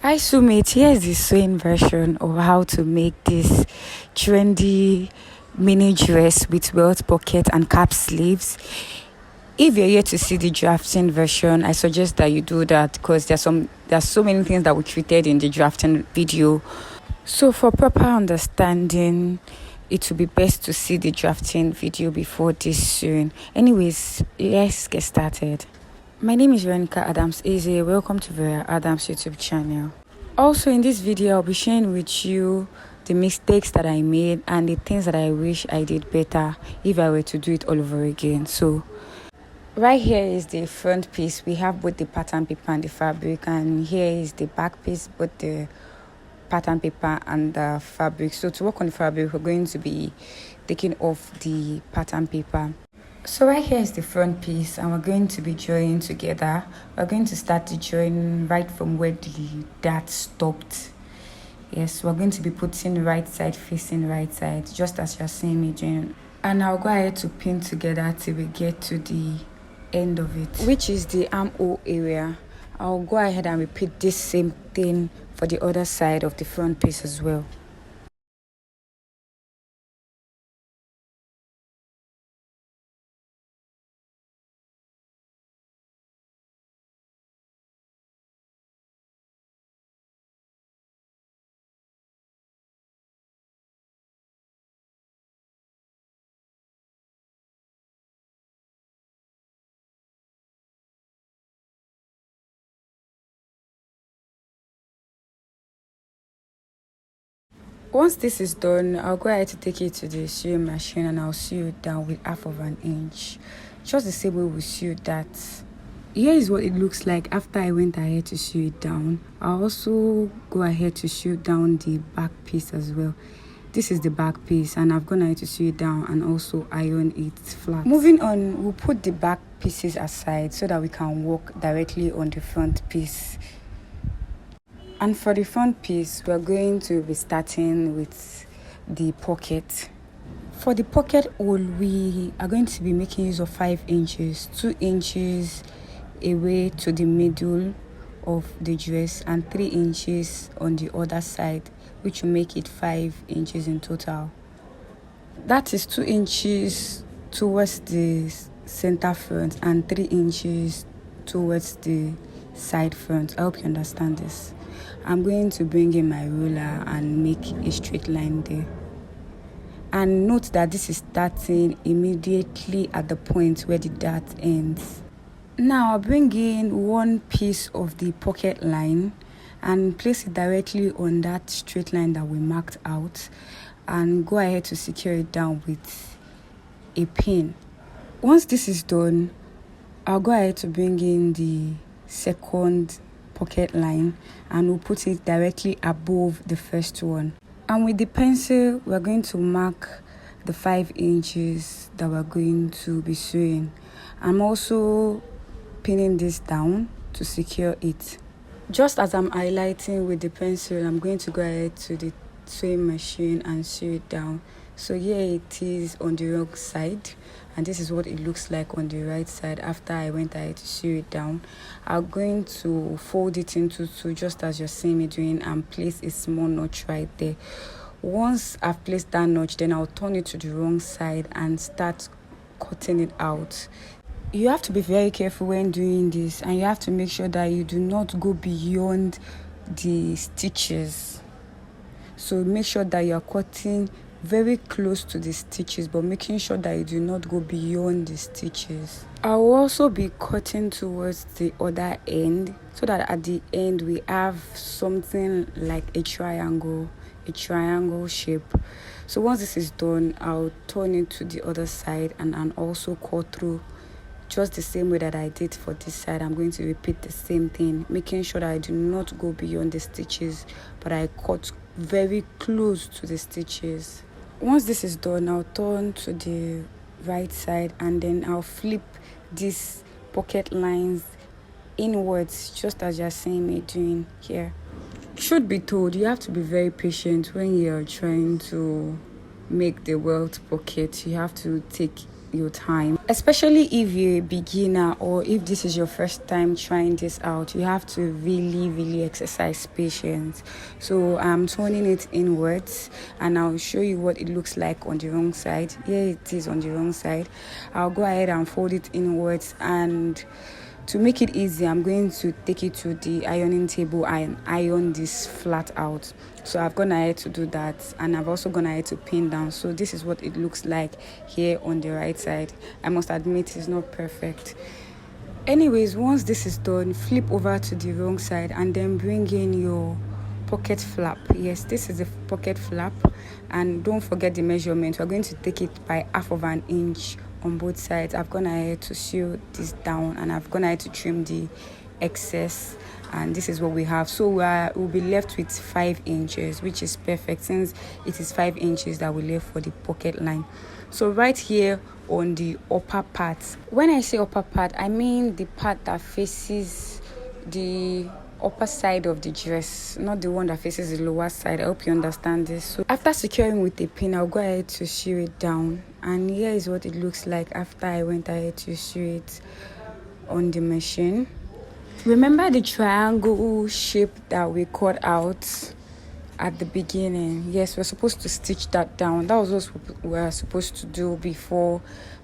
Hi Sumit, here's the sewing version of how to make this trendy mini dress with welt pocket and cap sleeves. If you're here to see the drafting version, I suggest that you do that because there's so many things that we treated in the drafting video. So for proper understanding, it would be best to see the drafting video before this soon. Anyways, let's get started. My name is Veronica Adams Eze. Welcome to Vera Adams YouTube channel. Also in this video, I'll be sharing with you the mistakes that I made and the things that I wish I did better if I were to do it all over again. So right here is the front piece. We have both the pattern paper and the fabric, and here is the back piece, both the pattern paper and the fabric. So to work on the fabric, we're going to be taking off the pattern paper. So right here is the front piece, and we're going to be joining together. We're going to start the join right from where the dart stopped. Yes, we're going to be putting right side facing right side, just as you're seeing me doing. And I'll go ahead to pin together till we get to the end of it, which is the armhole area. I'll go ahead and repeat this same thing for the other side of the front piece as well. Once this is done, I'll go ahead to take it to the sewing machine and I'll sew it down with 1/2 inch, just the same way we sewed that. Here is what it looks like after I went ahead to sew it down. I'll also go ahead to sew down the back piece as well. This is the back piece, and I've gone ahead to sew it down and also iron it flat. Moving on, we'll put the back pieces aside so that we can work directly on the front piece. And for the front piece, we're going to be starting with the pocket. For the pocket hole, we are going to be making use of 5 inches, 2 inches away to the middle of the dress and 3 inches on the other side, which will make it 5 inches in total. That is 2 inches towards the center front and 3 inches towards the side front. I hope you understand this. I'm going to bring in my ruler and make a straight line there. And note that this is starting immediately at the point where the dart ends. Now I'll bring in one piece of the pocket line and place it directly on that straight line that we marked out, and go ahead to secure it down with a pin. Once this is done, I'll go ahead to bring in the second pocket line and we'll put it directly above the first one. And with the pencil, we're going to mark the 5 inches that we're going to be sewing. I'm also pinning this down to secure it. Just as I'm highlighting with the pencil, I'm going to go ahead to the sewing machine and sew it down. So here it is on the wrong side, and this is what it looks like on the right side after I went ahead to sew it down. I'm going to fold it into two, just as you're seeing me doing, and place a small notch right there. Once I've placed that notch, then I'll turn it to the wrong side and start cutting it out. You have to be very careful when doing this, and you have to make sure that you do not go beyond the stitches. So make sure that you're cutting very close to the stitches, but making sure that you do not go beyond the stitches. I will also be cutting towards the other end so that at the end we have something like a triangle shape. So once this is done, I'll turn it to the other side and also cut through just the same way that I did for this side. I'm going to repeat the same thing, making sure that I do not go beyond the stitches, but I cut very close to the stitches. Once this is done, I'll turn to the right side and then I'll flip these pocket lines inwards, just as you're seeing me doing here. Truth be told, you have to be very patient when you're trying to make the welt pocket. You have to take your time, especially if you're a beginner or if this is your first time trying this out. You have to really exercise patience. So I'm turning it inwards, and I'll show you what it looks like on the wrong side. Here it is on the wrong side. I'll go ahead and fold it inwards, and to make it easy, I'm going to take it to the ironing table and iron this flat out. So I've gone ahead to do that, and I've also gone ahead to pin down. So this is what it looks like here on the right side. I must admit it's not perfect. Anyways, once this is done, flip over to the wrong side and then bring in your pocket flap. Yes, this is the pocket flap, and don't forget the measurement. We're going to take it by 1/2 inch on both sides. I've gone ahead to sew this down, and I've gone ahead to trim the excess, and this is what we have. So we'll be left with 5 inches, which is perfect since it is 5 inches that we left for the pocket line. So right here on the upper part, when I say upper part, I mean the part that faces the upper side of the dress, not the one that faces the lower side. I hope you understand this. So after securing with a pin, I'll go ahead to sew it down, and here is what it looks like after I went ahead to sew it on the machine. Remember the triangle shape that we cut out at the beginning? Yes, we're supposed to stitch that down. That was what we were supposed to do before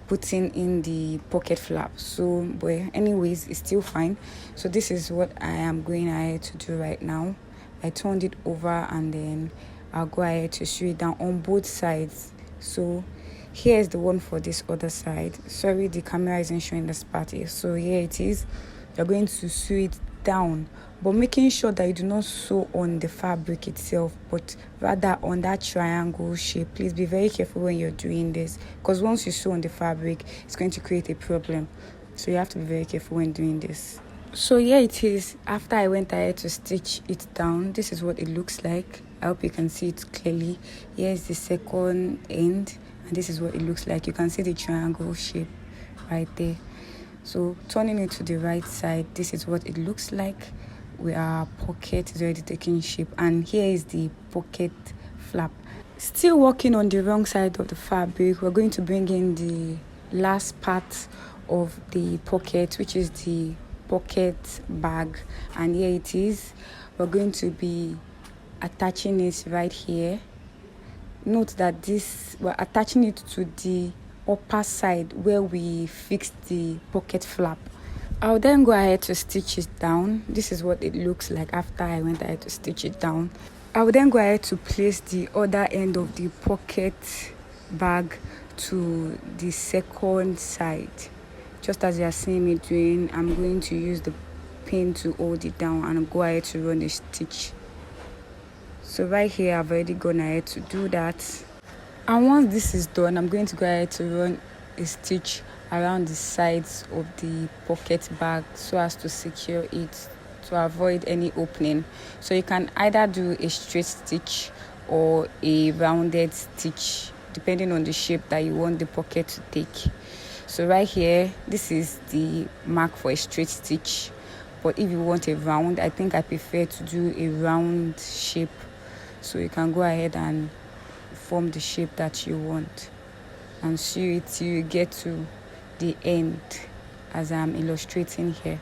putting in the pocket flap. So but anyways, it's still fine. So this is what I am going ahead to do right now. I turned it over, and then I'll go ahead to sew it down on both sides. So here's the one for this other side. Sorry, the camera isn't showing this part here. So here it is. You're going to sew it down, but making sure that you do not sew on the fabric itself, but rather on that triangle shape. Please be very careful when you're doing this, because once you sew on the fabric, it's going to create a problem. So you have to be very careful when doing this. So here it is. After I went ahead to stitch it down, this is what it looks like. I hope you can see it clearly. Here's the second end, and this is what it looks like. You can see the triangle shape right there. So turning it to the right side, this is what it looks like. Our pocket is already taking shape, and here is the pocket flap. Still working on the wrong side of the fabric, we're going to bring in the last part of the pocket, which is the pocket bag, and here it is. We're going to be attaching it right here. Note that we're attaching it to the upper side where we fixed the pocket flap. I'll then go ahead to stitch it down. This is what it looks like after I went ahead to stitch it down. I will then go ahead to place the other end of the pocket bag to the second side. Just as you are seeing me doing, I'm going to use the pin to hold it down and go ahead to run a stitch. So right here, I've already gone ahead to do that. And once this is done, I'm going to go ahead to run a stitch around the sides of the pocket bag so as to secure it, to avoid any opening. So you can either do a straight stitch or a rounded stitch, depending on the shape that you want the pocket to take. So right here, this is the mark for a straight stitch, but if you want a round, I think I prefer to do a round shape. So you can go ahead and form the shape that you want and sew it till you get to the end as I'm illustrating here.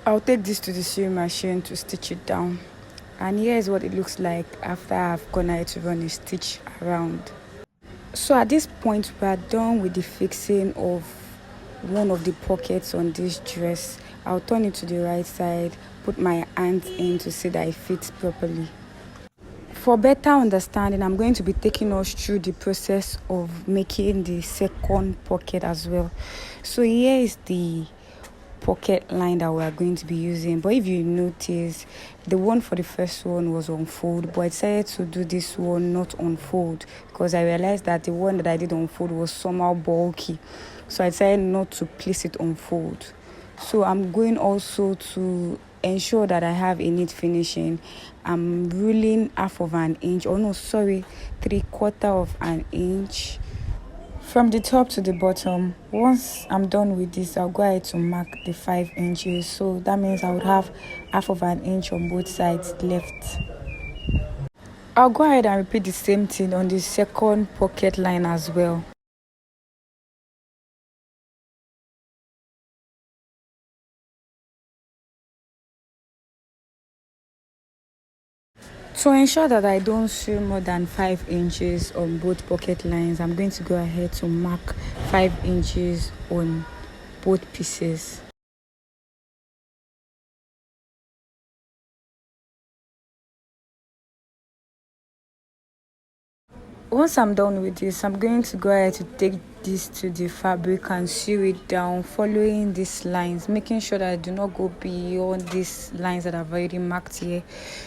I'll take this to the sewing machine to stitch it down, and here is what it looks like after I've gone ahead to run a stitch around. So at this point, we are done with the fixing of one of the pockets on this dress. I'll turn it to the right side, put my hands in to see that it fits properly. For better understanding, I'm going to be taking us through the process of making the second pocket as well. So here is the pocket line that we are going to be using, but if you notice, the one for the first one was on fold, but I decided to do this one not on fold because I realized that the one that I did on fold was somehow bulky, so I decided not to place it on fold. So I'm going also to ensure that I have a neat finishing. I'm ruling 1/2 inch, or no, sorry, 3/4 inch from the top to the bottom. Once I'm done with this, I'll go ahead to mark the 5 inches. So that means I would have 1/2 inch on both sides left. I'll go ahead and repeat the same thing on the second pocket line as well. To ensure that I don't sew more than 5 inches on both pocket lines, I'm going to go ahead to mark 5 inches on both pieces. Once I'm done with this, I'm going to go ahead to take this to the fabric and sew it down following these lines, making sure that I do not go beyond these lines that I've already marked here.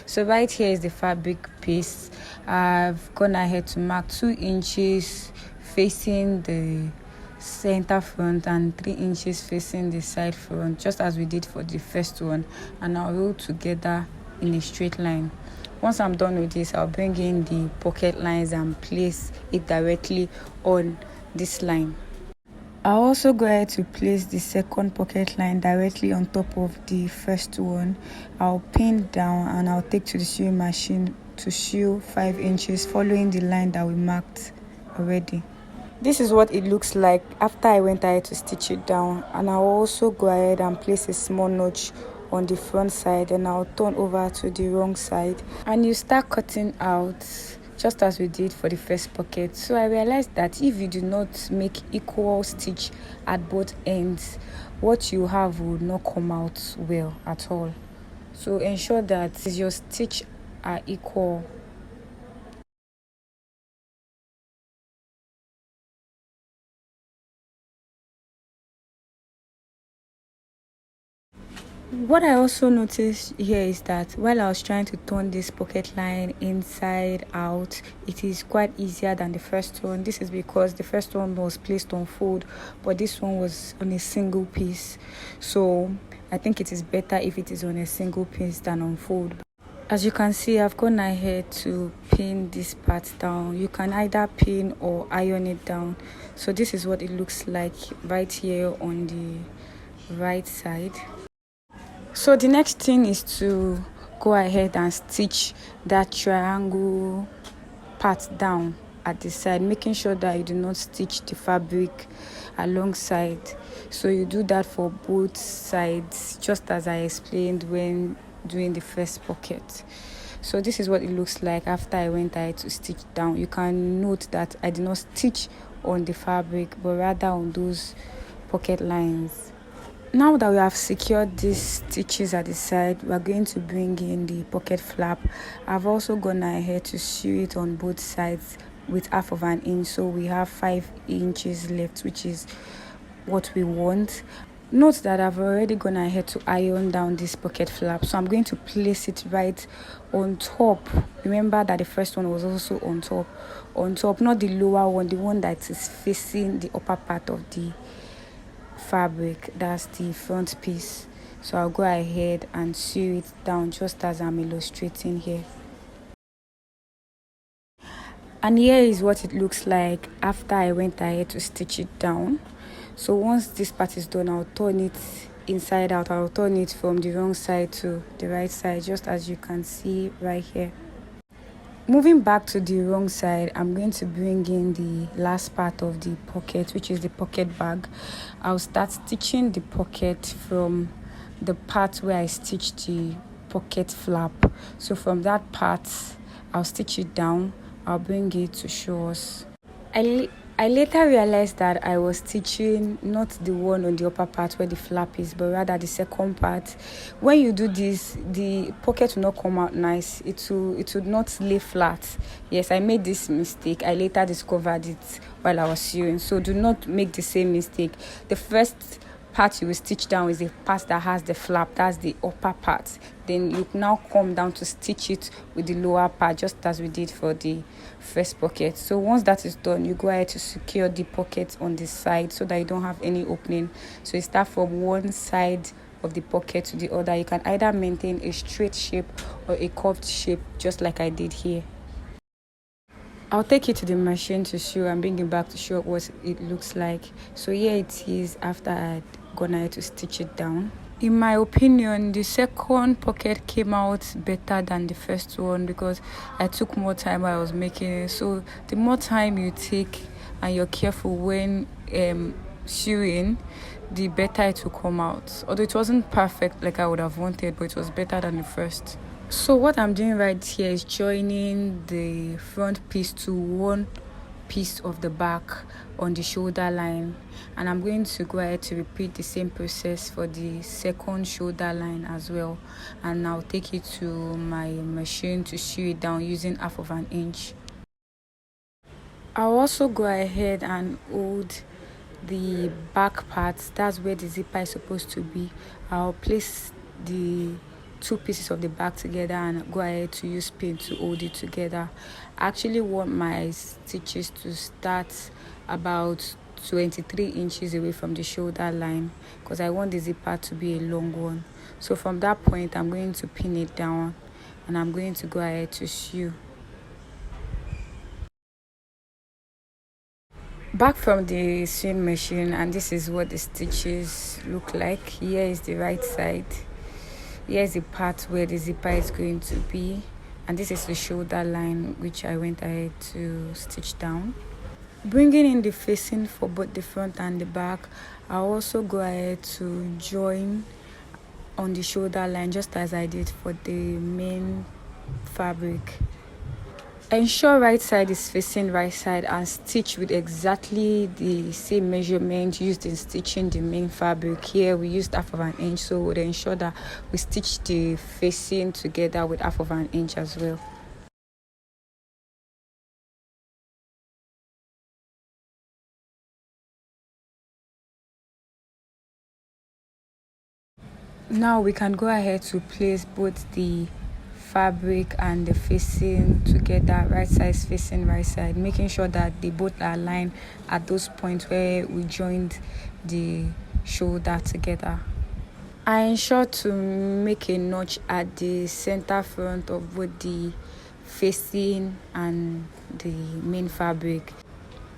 So right here is the fabric piece. I've gone ahead to mark 2 inches facing the center front and 3 inches facing the side front, just as we did for the first one, and I'll roll together in a straight line. Once I'm done with this, I'll bring in the pocket lines and place it directly on this line. I'll also go ahead to place the second pocket line directly on top of the first one. I'll pin down and I'll take to the sewing machine to sew 5 inches following the line that we marked already. This is what it looks like after I went ahead to stitch it down, and I'll also go ahead and place a small notch on the front side, and I'll turn over to the wrong side, and you start cutting out just as we did for the first pocket. So I realized that if you do not make equal stitch at both ends, what you have will not come out well at all. So ensure that your stitch are equal. What I also noticed here is that while I was trying to turn this pocket line inside out, it is quite easier than the first one. This is because the first one was placed on fold, but this one was on a single piece. So I think it is better if it is on a single piece than on fold. As you can see, I've gone ahead to pin this part down. You can either pin or iron it down. So this is what it looks like right here on the right side. So the next thing is to go ahead and stitch that triangle part down at the side, making sure that you do not stitch the fabric alongside. So you do that for both sides, just as I explained when doing the first pocket. So this is what it looks like after I went ahead to stitch down. You can note that I did not stitch on the fabric, but rather on those pocket lines. Now that we have secured these stitches at the side, we are going to bring in the pocket flap. I've also gone ahead to sew it on both sides with 1/2 inch, so we have 5 inches left, which is what we want. Note that I've already gone ahead to iron down this pocket flap, so I'm going to place it right on top. Remember that the first one was also on top, not the lower one, the one that is facing the upper part of the fabric. That's the front piece. So I'll go ahead and sew it down just as I'm illustrating here. And here is what it looks like after I went ahead to stitch it down. So once this part is done, I'll turn it inside out. I'll turn it from the wrong side to the right side, just as you can see right here. Moving back to the wrong side, I'm going to bring in the last part of the pocket, which is the pocket bag. I'll start stitching the pocket from the part where I stitched the pocket flap. So from that part, I'll stitch it down. I'll bring it to show us. I later realized that I was stitching not the one on the upper part where the flap is, but rather the second part. When you do this, the pocket will not come out nice. It would not lay flat. Yes, I made this mistake. I later discovered it while I was sewing. So do not make the same mistake. The first part you will stitch down is the part that has the flap. That's the upper part. Then you now come down to stitch it with the lower part, just as we did for the first pocket. So once that is done, you go ahead to secure the pocket on the side so that you don't have any opening. So you start from one side of the pocket to the other. You can either maintain a straight shape or a curved shape, just like I did here. I'll take it to the machine to sew and bring it back to show what it looks like. So here it is after I'd gone ahead to stitch it down. In my opinion, the second pocket came out better than the first one because I took more time while I was making it. So the more time you take and you're careful when sewing, the better it will come out. Although it wasn't perfect like I would have wanted, but it was better than the first. So what I'm doing right here is joining the front piece to one piece of the back on the shoulder line, and I'm going to go ahead to repeat the same process for the second shoulder line as well, and I'll take it to my machine to sew it down using 1/2 inch. I'll also go ahead and hold the back part, that's where the zipper is supposed to be. I'll place the two pieces of the back together and go ahead to use pin to hold it together. I actually want my stitches to start about 23 inches away from the shoulder line because I want the zipper to be a long one. So from that point, I'm going to pin it down and I'm going to go ahead to sew. Back from the sewing machine, and this is what the stitches look like. Here is the right side, here is the part where the zipper is going to be, and this is the shoulder line which I went ahead to stitch down. Bringing in the facing for both the front and the back, I'll also go ahead to join on the shoulder line just as I did for the main fabric. Ensure right side is facing right side and stitch with exactly the same measurement used in stitching the main fabric. Here we used 1/2 inch, so we'll ensure that we stitch the facing together with 1/2 inch as well. Now we can go ahead to place both the fabric and the facing together, right side facing right side, making sure that they both are aligned at those points where we joined the shoulder together. I ensure to make a notch at the center front of both the facing and the main fabric.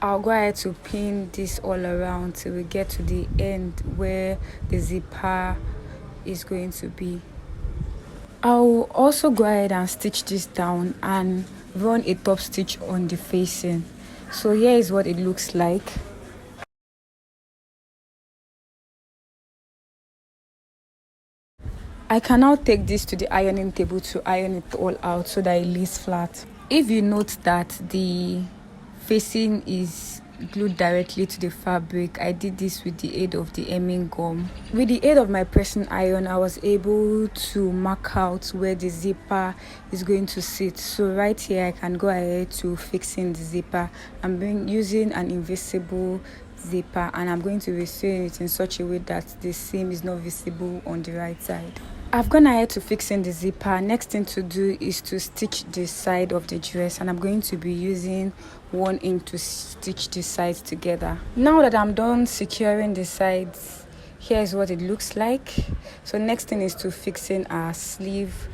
I'll go ahead to pin this all around till we get to the end where the zipper is going to be. I'll also go ahead and stitch this down and run a top stitch on the facing. So here is what it looks like. I can now take this to the ironing table to iron it all out so that it lays flat. If you note that the facing is glued directly to the fabric, I did this with the aid of the hemming gum. With the aid of my pressing iron, I was able to mark out where the zipper is going to sit. So right here, I can go ahead to fixing the zipper. I'm using an invisible zipper, and I'm going to resew it in such a way that the seam is not visible on the right side. I've gone ahead to fixing the zipper. Next thing to do is to stitch the side of the dress, and I'm going to be using 1 inch to stitch the sides together. Now that I'm done securing the sides, here's what it looks like. So next thing is to fixing our sleeve.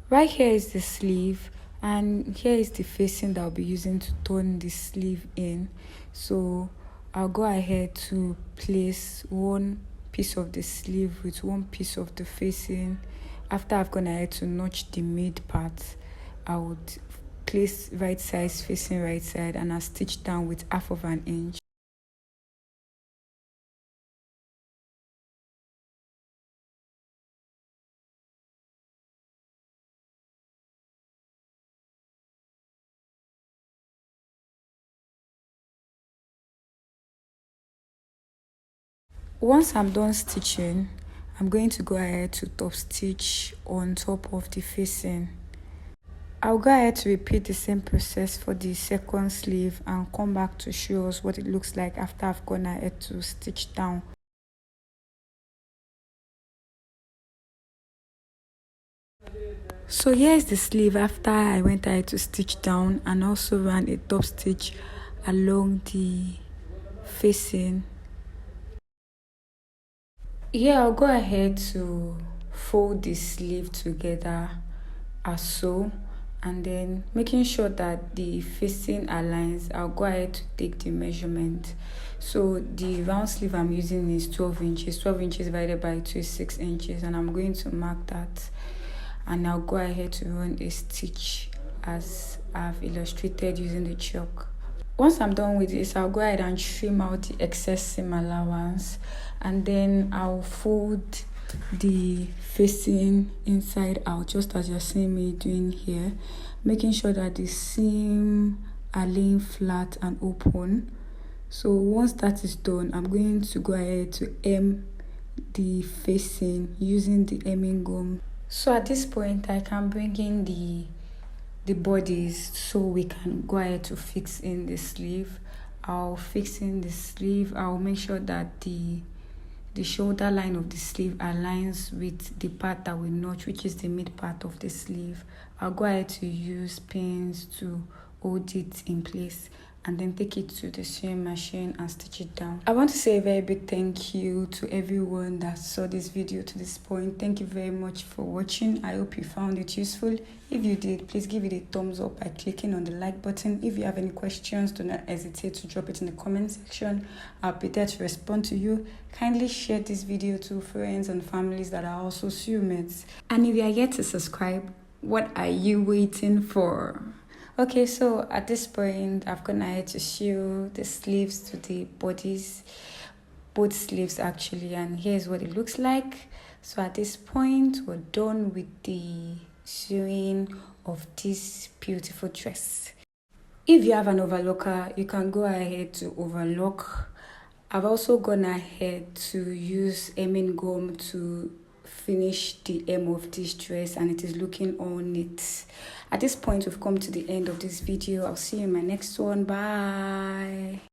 Right here is the sleeve, and here is the facing that I'll be using to turn the sleeve in. So I'll go ahead to place one piece of the sleeve with one piece of the facing. After I've gone ahead to notch the mid part, I would place right side facing right side, and I'll stitch down with 1/2 inch. Once I'm done stitching, I'm going to go ahead to top stitch on top of the facing. I'll go ahead to repeat the same process for the second sleeve and come back to show us what it looks like after I've gone ahead to stitch down. So here's the sleeve after I went ahead to stitch down and also ran a top stitch along the facing. Here I'll go ahead to fold the sleeve together as so, and then making sure that the facing aligns, I'll go ahead to take the measurement. So the round sleeve I'm using is 12 inches. 12 inches divided by 2 is 6 inches, and I'm going to mark that, and I'll go ahead to run a stitch as I've illustrated using the chalk. Once I'm done with this, I'll go ahead and trim out the excess seam allowance, and then I'll fold the facing inside out, just as you're seeing me doing here, making sure that the seam are laying flat and open. So once that is done, I'm going to go ahead to hem the facing using the hemming gum. So at this point, I can bring in the bodies so we can go ahead to fix in the sleeve. I'll fix in the sleeve. I'll make sure that the shoulder line of the sleeve aligns with the part that we notch, which is the mid part of the sleeve. I'll go ahead to use pins to hold it in place and then take it to the sewing machine and stitch it down. I want to say a very big thank you to everyone that saw this video to this point. Thank you very much for watching. I hope you found it useful. If you did, please give it a thumbs up by clicking on the like button. If you have any questions, do not hesitate to drop it in the comment section. I'll be there to respond to you. Kindly share this video to friends and families that are also sewmates. And if you are yet to subscribe, what are you waiting for? Okay, so at this point, I've gone ahead to sew the sleeves to the bodies, both sleeves actually, and here's what it looks like. So at this point, we're done with the sewing of this beautiful dress. If you have an overlocker, you can go ahead to overlock. I've also gone ahead to use hemming gum to finish the hem of this dress, and it is looking all neat. At this point, we've come to the end of this video. I'll see you in my next one. Bye.